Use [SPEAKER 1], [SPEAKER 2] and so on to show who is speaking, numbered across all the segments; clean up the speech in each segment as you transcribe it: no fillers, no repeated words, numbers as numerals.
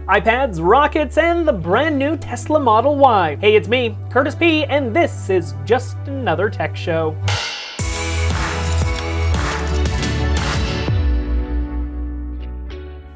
[SPEAKER 1] iPads, rockets, and the brand new Tesla Model Y. Hey, it's me, Curtis P, and this is just another tech show.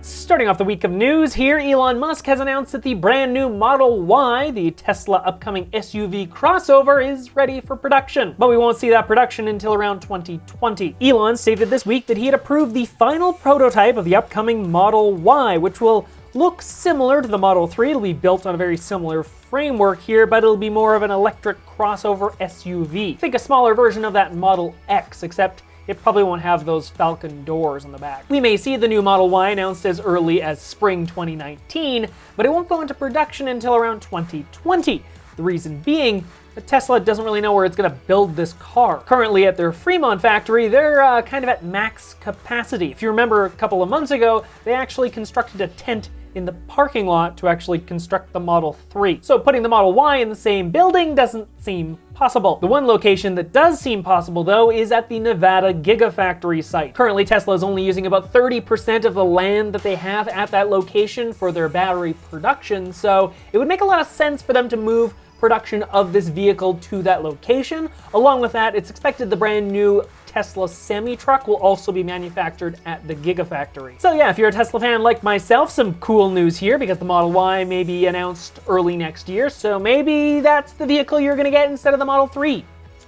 [SPEAKER 1] Starting off the week of news here, Elon Musk has announced that the brand new Model Y, the Tesla upcoming SUV crossover, is ready for production. But we won't see that production until around 2020. Elon stated this week that he had approved the final prototype of the upcoming Model Y, which will look similar to the Model 3. It'll be built on a very similar framework here, but it'll be more of an electric crossover SUV. Think a smaller version of that Model X, except it probably won't have those Falcon doors on the back. We may see the new Model Y announced as early as spring 2019, but it won't go into production until around 2020. The reason being that Tesla doesn't really know where it's going to build this car. Currently at their Fremont factory, they're kind of at max capacity. If you remember a couple of months ago, they actually constructed a tent in the parking lot to actually construct the Model 3. So putting the Model Y in the same building doesn't seem possible. The one location that does seem possible, though, is at the Nevada Gigafactory site. Currently, Tesla is only using about 30% of the land that they have at that location for their battery production, so it would make a lot of sense for them to move production of this vehicle to that location. Along with that, it's expected the brand new Tesla semi-truck will also be manufactured at the Gigafactory. So yeah, if you're a Tesla fan like myself, some cool news here because the Model Y may be announced early next year, so maybe that's the vehicle you're gonna get instead of the Model 3.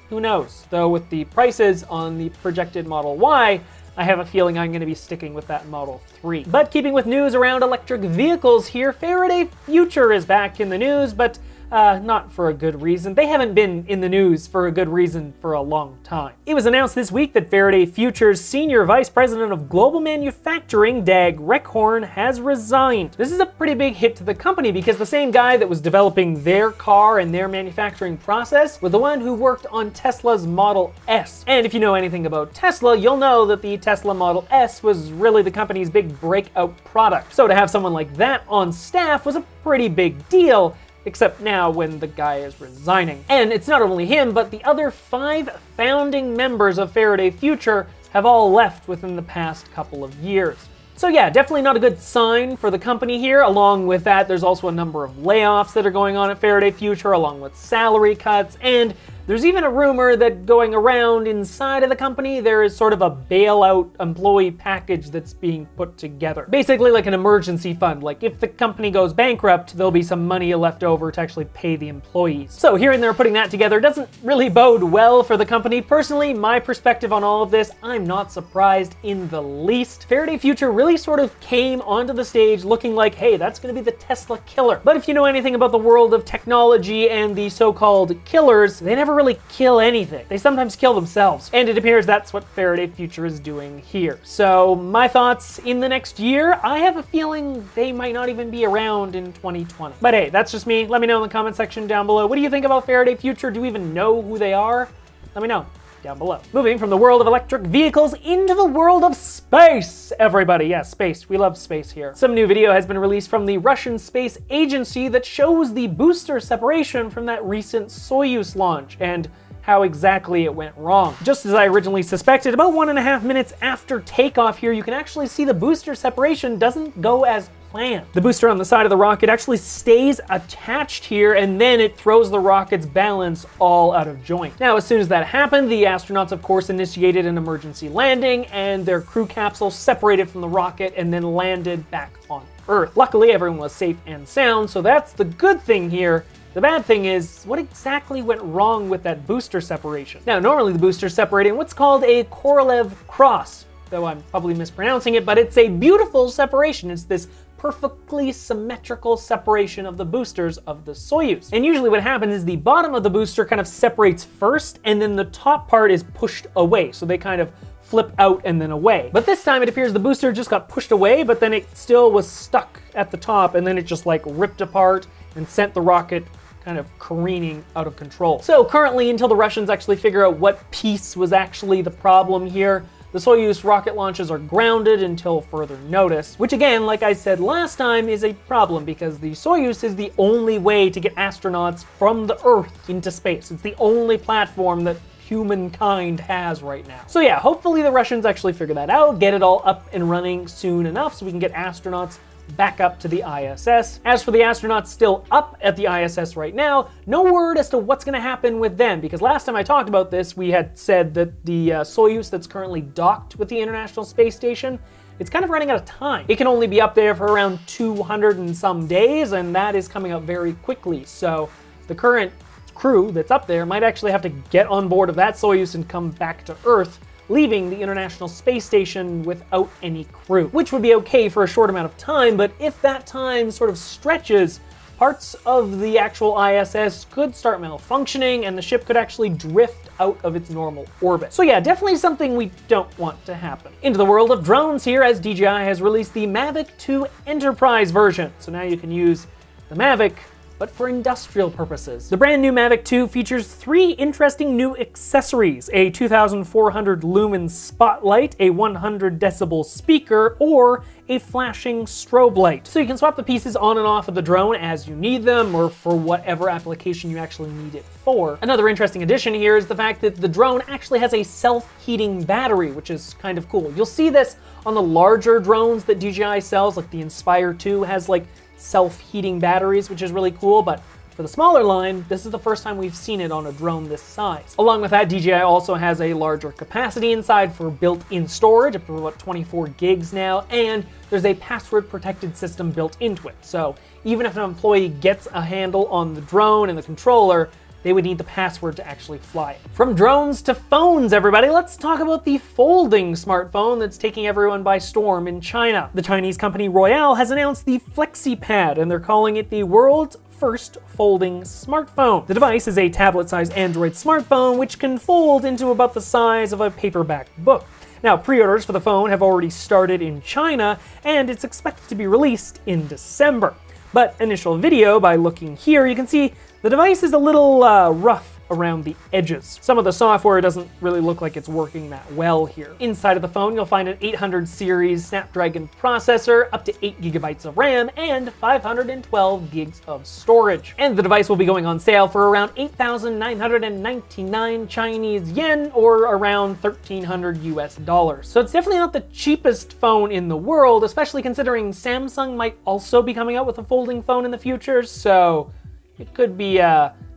[SPEAKER 1] Who knows? Though with the prices on the projected Model Y, I have a feeling I'm going to be sticking with that Model 3. But keeping with news around electric vehicles here, Faraday Future is back in the news, but not for a good reason. They haven't been in the news for a good reason for a long time. It was announced this week that Faraday Future's Senior Vice President of Global Manufacturing, Dag Reckhorn, has resigned. This is a pretty big hit to the company because the same guy that was developing their car and their manufacturing process was the one who worked on Tesla's Model S. And if you know anything about Tesla, you'll know that the Tesla Model S was really the company's big breakout product. So to have someone like that on staff was a pretty big deal, except now when the guy is resigning. And it's not only him, but the other 5 founding members of Faraday Future have all left within the past couple of years. So yeah, definitely not a good sign for the company here. Along with that, there's also a number of layoffs that are going on at Faraday Future, along with salary cuts, and there's even a rumor that going around inside of the company, there is sort of a bailout employee package that's being put together. Basically like an emergency fund. Like if the company goes bankrupt, there'll be some money left over to actually pay the employees. So hearing they're putting that together doesn't really bode well for the company. Personally, my perspective on all of this, I'm not surprised in the least. Faraday Future really sort of came onto the stage looking like, hey, that's gonna be the Tesla killer. But if you know anything about the world of technology and the so-called killers, they never really kill anything. They sometimes kill themselves. And it appears that's what Faraday Future is doing here. So my thoughts in the next year, I have a feeling they might not even be around in 2020. But hey, that's just me. Let me know in the comment section down below. What do you think about Faraday Future? Do you even know who they are? Let me know down below. Moving from the world of electric vehicles into the world of space, everybody. Yes, space. We love space here. Some new video has been released from the Russian Space Agency that shows the booster separation from that recent Soyuz launch and how exactly it went wrong. Just as I originally suspected, about 1.5 minutes after takeoff here, you can actually see the booster separation doesn't go as planned. The booster on the side of the rocket actually stays attached here, and then it throws the rocket's balance all out of joint. Now, as soon as that happened, the astronauts, of course, initiated an emergency landing, and their crew capsule separated from the rocket and then landed back on Earth. Luckily, everyone was safe and sound, so that's the good thing here. The bad thing is, what exactly went wrong with that booster separation? Now, normally the booster separated in what's called a Korolev cross, though I'm probably mispronouncing it, but it's a beautiful separation. It's this perfectly symmetrical separation of the boosters of the Soyuz. And usually what happens is the bottom of the booster kind of separates first, and then the top part is pushed away, so they kind of flip out and then away. But this time it appears the booster just got pushed away, but then it still was stuck at the top, and then it just like ripped apart and sent the rocket kind of careening out of control. So currently, until the Russians actually figure out what piece was actually the problem here, the Soyuz rocket launches are grounded until further notice, which again, like I said last time, is a problem because the Soyuz is the only way to get astronauts from the Earth into space. It's the only platform that humankind has right now. So yeah, hopefully the Russians actually figure that out, get it all up and running soon enough so we can get astronauts back up to the ISS. As for the astronauts still up at the ISS right now, no word as to what's going to happen with them, because last time I talked about this, we had said that the Soyuz that's currently docked with the International Space Station, it's kind of running out of time. It can only be up there for around 200 and some days, and that is coming up very quickly. So the current crew that's up there might actually have to get on board of that Soyuz and come back to Earth, leaving the International Space Station without any crew, which would be okay for a short amount of time, but if that time sort of stretches, parts of the actual ISS could start malfunctioning and the ship could actually drift out of its normal orbit. So yeah, definitely something we don't want to happen. Into the world of drones here, as DJI has released the Mavic 2 Enterprise version. So now you can use the Mavic but for industrial purposes. The brand new Mavic 2 features 3 interesting new accessories: a 2400 lumen spotlight, a 100 decibel speaker, or a flashing strobe light. So you can swap the pieces on and off of the drone as you need them, or for whatever application you actually need it for. Another interesting addition here is the fact that the drone actually has a self-heating battery, which is kind of cool. You'll see this on the larger drones that DJI sells, like the Inspire 2 has like self-heating batteries, which is really cool, but for the smaller line, this is the first time we've seen it on a drone this size. Along with that, DJI also has a larger capacity inside for built-in storage, up to about 24 gigs now, and there's a password-protected system built into it. So even if an employee gets a handle on the drone and the controller, they would need the password to actually fly it. From drones to phones, everybody, let's talk about the folding smartphone that's taking everyone by storm in China. The Chinese company Royale has announced the FlexiPad, and they're calling it the world's first folding smartphone. The device is a tablet-sized Android smartphone which can fold into about the size of a paperback book. Now, pre-orders for the phone have already started in China, and it's expected to be released in December. But initial video, by looking here, you can see the device is a little rough around the edges. Some of the software doesn't really look like it's working that well here. Inside of the phone, you'll find an 800 series Snapdragon processor, up to 8 gigabytes of RAM, and 512 gigs of storage. And the device will be going on sale for around 8,999 Chinese yen, or around $1,300 US. So it's definitely not the cheapest phone in the world, especially considering Samsung might also be coming out with a folding phone in the future, so it could be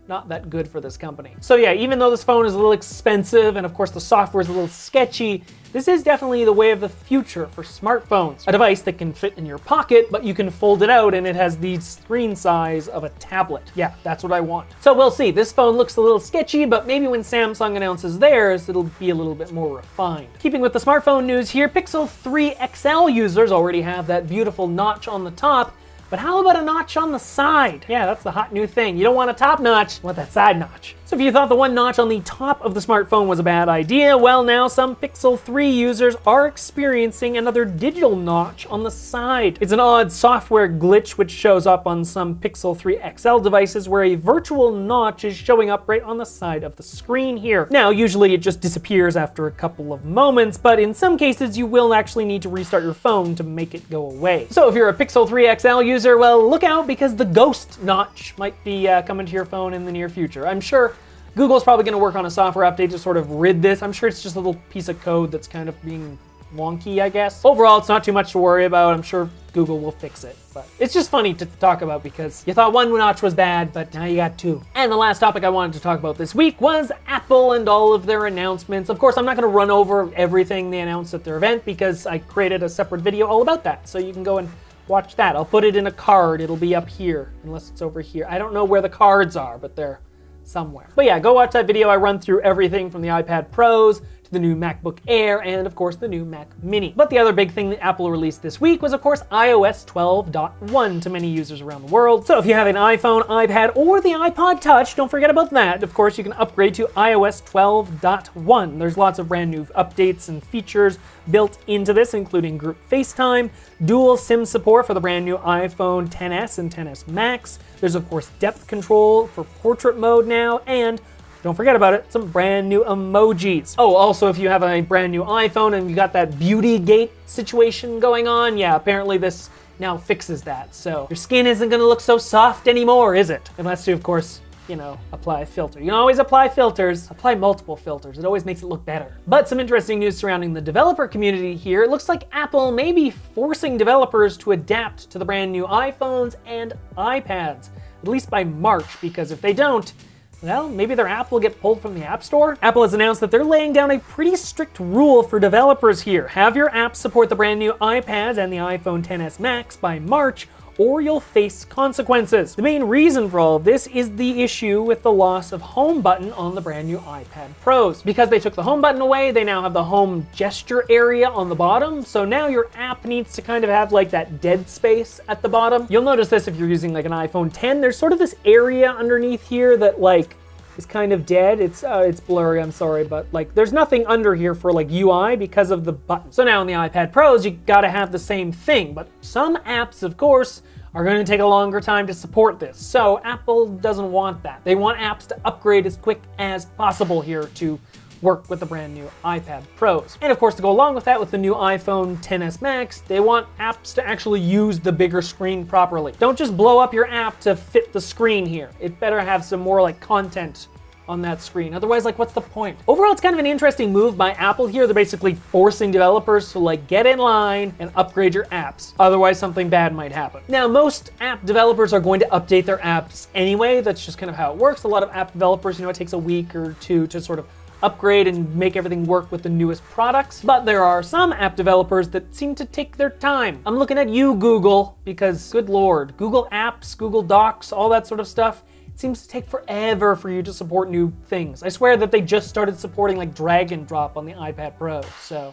[SPEAKER 1] not that good for this company. So yeah, even though this phone is a little expensive and of course the software is a little sketchy, this is definitely the way of the future for smartphones. A device that can fit in your pocket, but you can fold it out and it has the screen size of a tablet. Yeah, that's what I want. So we'll see. This phone looks a little sketchy, but maybe when Samsung announces theirs, it'll be a little bit more refined. Keeping with the smartphone news here, Pixel 3 XL users already have that beautiful notch on the top, but how about a notch on the side? Yeah, that's the hot new thing. You don't want a top notch, you want that side notch. So if you thought the one notch on the top of the smartphone was a bad idea, well now some Pixel 3 users are experiencing another digital notch on the side. It's an odd software glitch which shows up on some Pixel 3 XL devices where a virtual notch is showing up right on the side of the screen here. Now, usually it just disappears after a couple of moments, but in some cases you will actually need to restart your phone to make it go away. So if you're a Pixel 3 XL user, well, look out because the ghost notch might be coming to your phone in the near future. I'm sure Google's probably going to work on a software update to sort of rid this. I'm sure it's just a little piece of code that's kind of being wonky, I guess. Overall, it's not too much to worry about. I'm sure Google will fix it, but it's just funny to talk about because you thought one notch was bad, but now you got two. And the last topic I wanted to talk about this week was Apple and all of their announcements. Of course, I'm not going to run over everything they announced at their event because I created a separate video all about that, so you can go and watch that. I'll put it in a card. It'll be up here, unless it's over here. I don't know where the cards are, but they're somewhere. But yeah, go watch that video. I run through everything from the iPad Pros to the new MacBook Air and of course the new Mac Mini. But the other big thing that Apple released this week was of course iOS 12.1 to many users around the world. So if you have an iPhone, iPad, or the iPod Touch, don't forget about that. Of course, you can upgrade to iOS 12.1. There's lots of brand new updates and features built into this, including group FaceTime, dual SIM support for the brand new iPhone XS and XS Max. There's of course depth control for portrait mode now, and don't forget about it, some brand new emojis. Oh, also if you have a brand new iPhone and you got that beauty gate situation going on, yeah, apparently this now fixes that. So your skin isn't gonna look so soft anymore, is it? Unless you, of course, you know, apply a filter. You can always apply filters, apply multiple filters. It always makes it look better. But some interesting news surrounding the developer community here. It looks like Apple may be forcing developers to adapt to the brand new iPhones and iPads, at least by March, because if they don't, well, maybe their app will get pulled from the App Store. Apple has announced that they're laying down a pretty strict rule for developers here. Have your app support the brand new iPads and the iPhone XS Max by March, or you'll face consequences. The main reason for all of this is the issue with the loss of home button on the brand new iPad Pros. Because they took the home button away, they now have the home gesture area on the bottom, so now your app needs to kind of have like that dead space at the bottom. You'll notice this if you're using like an iPhone X, there's sort of this area underneath here that like is kind of dead. It's blurry, I'm sorry, but like there's nothing under here for like UI because of the button. So now on the iPad Pros, you gotta have the same thing, but some apps, of course, are going to take a longer time to support this. So Apple doesn't want that. They want apps to upgrade as quick as possible here to work with the brand new iPad Pros. And of course, to go along with that, with the new iPhone XS Max, they want apps to actually use the bigger screen properly. Don't just blow up your app to fit the screen here. It better have some more like content on that screen. Otherwise, like, what's the point? Overall, it's kind of an interesting move by Apple here. They're basically forcing developers to like get in line and upgrade your apps. Otherwise, something bad might happen. Now, most app developers are going to update their apps anyway. That's just kind of how it works. A lot of app developers, you know, it takes a week or two to sort of upgrade and make everything work with the newest products. But there are some app developers that seem to take their time. I'm looking at you, Google, because good Lord, Google Apps, Google Docs, all that sort of stuff, seems to take forever for you to support new things. I swear that they just started supporting like drag and drop on the iPad Pro, so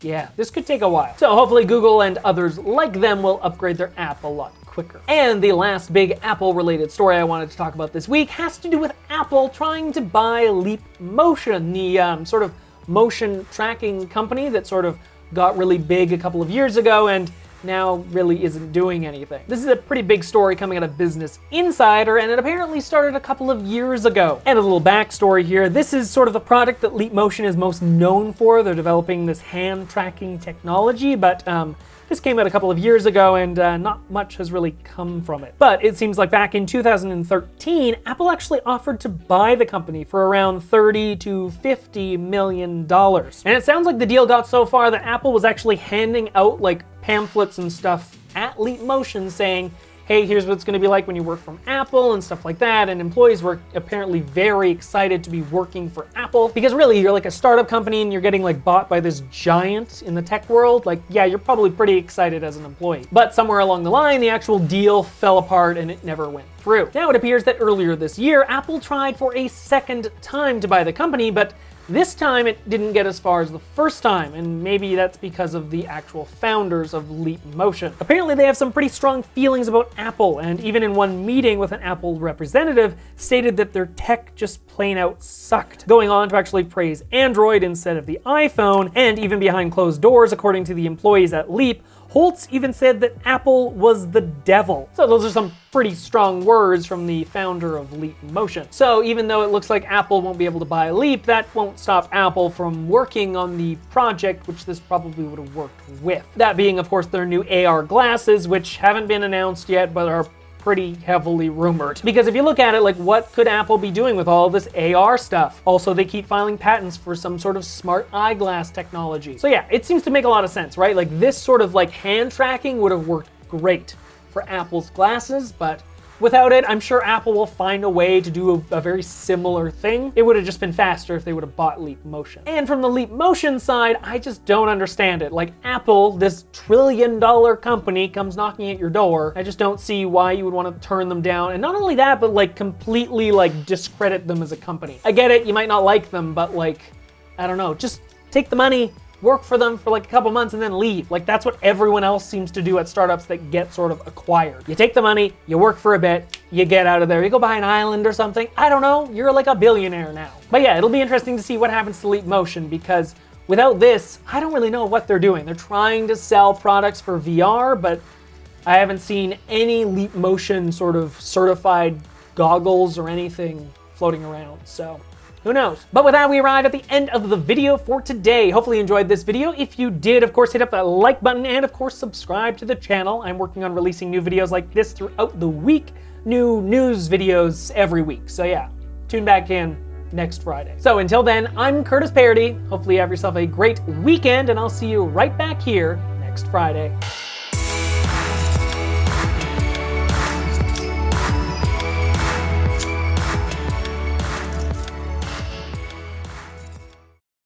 [SPEAKER 1] yeah, this could take a while. So hopefully Google and others like them will upgrade their app a lot quicker. And the last big Apple-related story I wanted to talk about this week has to do with Apple trying to buy Leap Motion, the sort of motion tracking company that sort of got really big a couple of years ago and now really isn't doing anything. This is a pretty big story coming out of Business Insider, and it apparently started a couple of years ago. And a little backstory here, this is sort of the product that Leap Motion is most known for. They're developing this hand tracking technology, but this came out a couple of years ago and not much has really come from it. But it seems like back in 2013, Apple actually offered to buy the company for around $30 to $50 million. And it sounds like the deal got so far that Apple was actually handing out like pamphlets and stuff at Leap Motion saying, hey, here's what it's gonna be like when you work from Apple and stuff like that. And employees were apparently very excited to be working for Apple because really you're like a startup company and you're getting like bought by this giant in the tech world. Like, yeah, you're probably pretty excited as an employee. But somewhere along the line, the actual deal fell apart and it never went through. Now it appears that earlier this year, Apple tried for a second time to buy the company, but this time it didn't get as far as the first time, and maybe that's because of the actual founders of Leap Motion. Apparently they have some pretty strong feelings about Apple, and even in one meeting with an Apple representative stated that their tech just plain out sucked, going on to actually praise Android instead of the iPhone, and even behind closed doors, according to the employees at Leap, Holtz even said that Apple was the devil. So those are some pretty strong words from the founder of Leap Motion. So even though it looks like Apple won't be able to buy Leap, that won't stop Apple from working on the project, which this probably would have worked with. That being, of course, their new AR glasses, which haven't been announced yet, but are pretty heavily rumored. Because if you look at it, like, what could Apple be doing with all this AR stuff? Also, they keep filing patents for some sort of smart eyeglass technology. So yeah, it seems to make a lot of sense, right? Like, this sort of like hand tracking would have worked great for Apple's glasses, but without it, I'm sure Apple will find a way to do a very similar thing. It would have just been faster if they would have bought Leap Motion. And from the Leap Motion side, I just don't understand it. Like, Apple, this trillion-dollar company, comes knocking at your door. I just don't see why you would want to turn them down. And not only that, but like completely like discredit them as a company. I get it, you might not like them, but like, I don't know, just take the money, work for them for like a couple months and then leave. Like, that's what everyone else seems to do at startups that get sort of acquired. You take the money, you work for a bit, you get out of there, you go buy an island or something. I don't know, you're like a billionaire now. But yeah, it'll be interesting to see what happens to Leap Motion, because without this, I don't really know what they're doing. They're trying to sell products for VR, but I haven't seen any Leap Motion sort of certified goggles or anything floating around, so who knows? But with that, we arrive at the end of the video for today. Hopefully you enjoyed this video. If you did, of course, hit up that like button and of course subscribe to the channel. I'm working on releasing new videos like this throughout the week. new news videos every week. So yeah, tune back in next Friday. So until then, I'm Curtis Paradis. Hopefully you have yourself a great weekend, and I'll see you right back here next Friday.